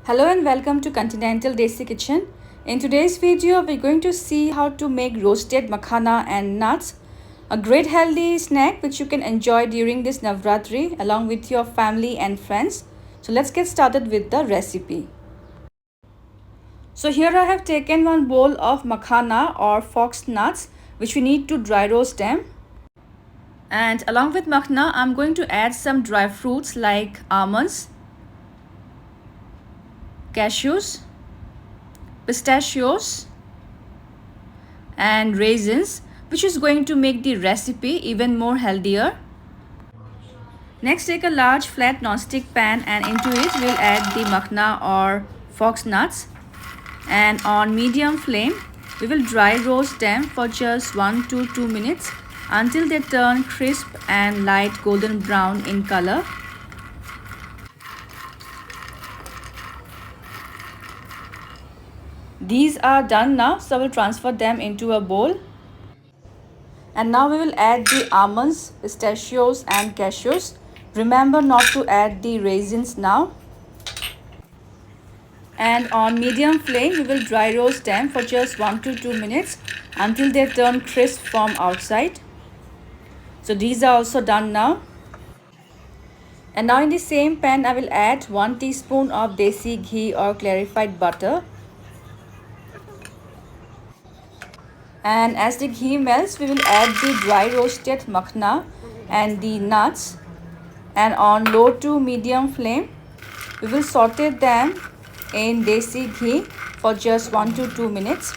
Hello and welcome to Continental Desi Kitchen. In today's video, we're going to see how to make roasted makhana and nuts, a great healthy snack which you can enjoy during this Navratri along with your family and friends. So let's get started with the recipe. So here I have taken one bowl of makhana or foxnuts which we need to dry roast them. And along with makhana, I'm going to add some dry fruits like almonds, cashews, pistachios and raisins, which is going to make the recipe even more healthier. Next, take a large flat non-stick pan and into it we'll add the makhana or fox nuts, and on medium flame we will dry roast them for just 1 to 2 minutes until they turn crisp and light golden brown in color. These are done now, so I will transfer them into a bowl. And now we will add the almonds, pistachios and cashews. Remember not to add the raisins now. And on medium flame, we will dry roast them for just 1 to 2 minutes until they turn crisp from outside. So these are also done now. And now in the same pan, I will add 1 teaspoon of Desi ghee or clarified butter. And as the ghee melts, we will add the dry roasted makhana and the nuts, and on low to medium flame we will saute them in desi ghee for just 1 to 2 minutes.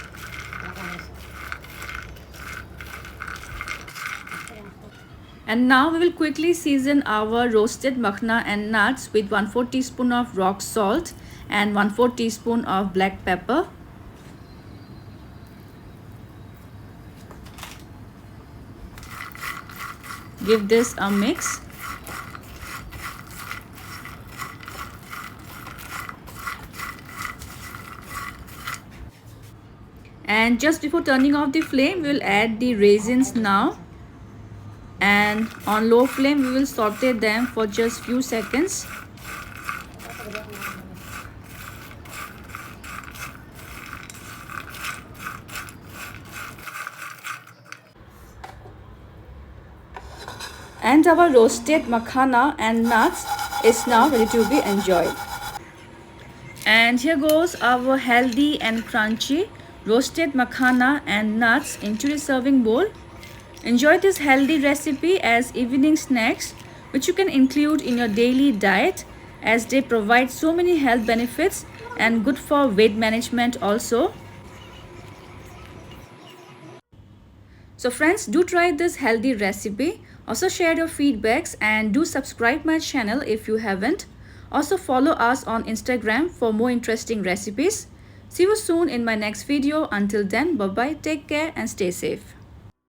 And now we will quickly season our roasted makhana and nuts with 1/4 teaspoon of rock salt and 1/4 teaspoon of black pepper. Give this a mix. And just before turning off the flame, we will add the raisins now. And on low flame, we will saute them for just few seconds. And our roasted makhana and nuts is now ready to be enjoyed. And here goes our healthy and crunchy roasted makhana and nuts into the serving bowl. Enjoy this healthy recipe as evening snacks, which you can include in your daily diet, as they provide so many health benefits and good for weight management also. So friends, do try this healthy recipe. Also share your feedbacks and do subscribe my channel if you haven't. Also follow us on Instagram for more interesting recipes. See you soon in my next video. Until then, bye bye, take care and stay safe.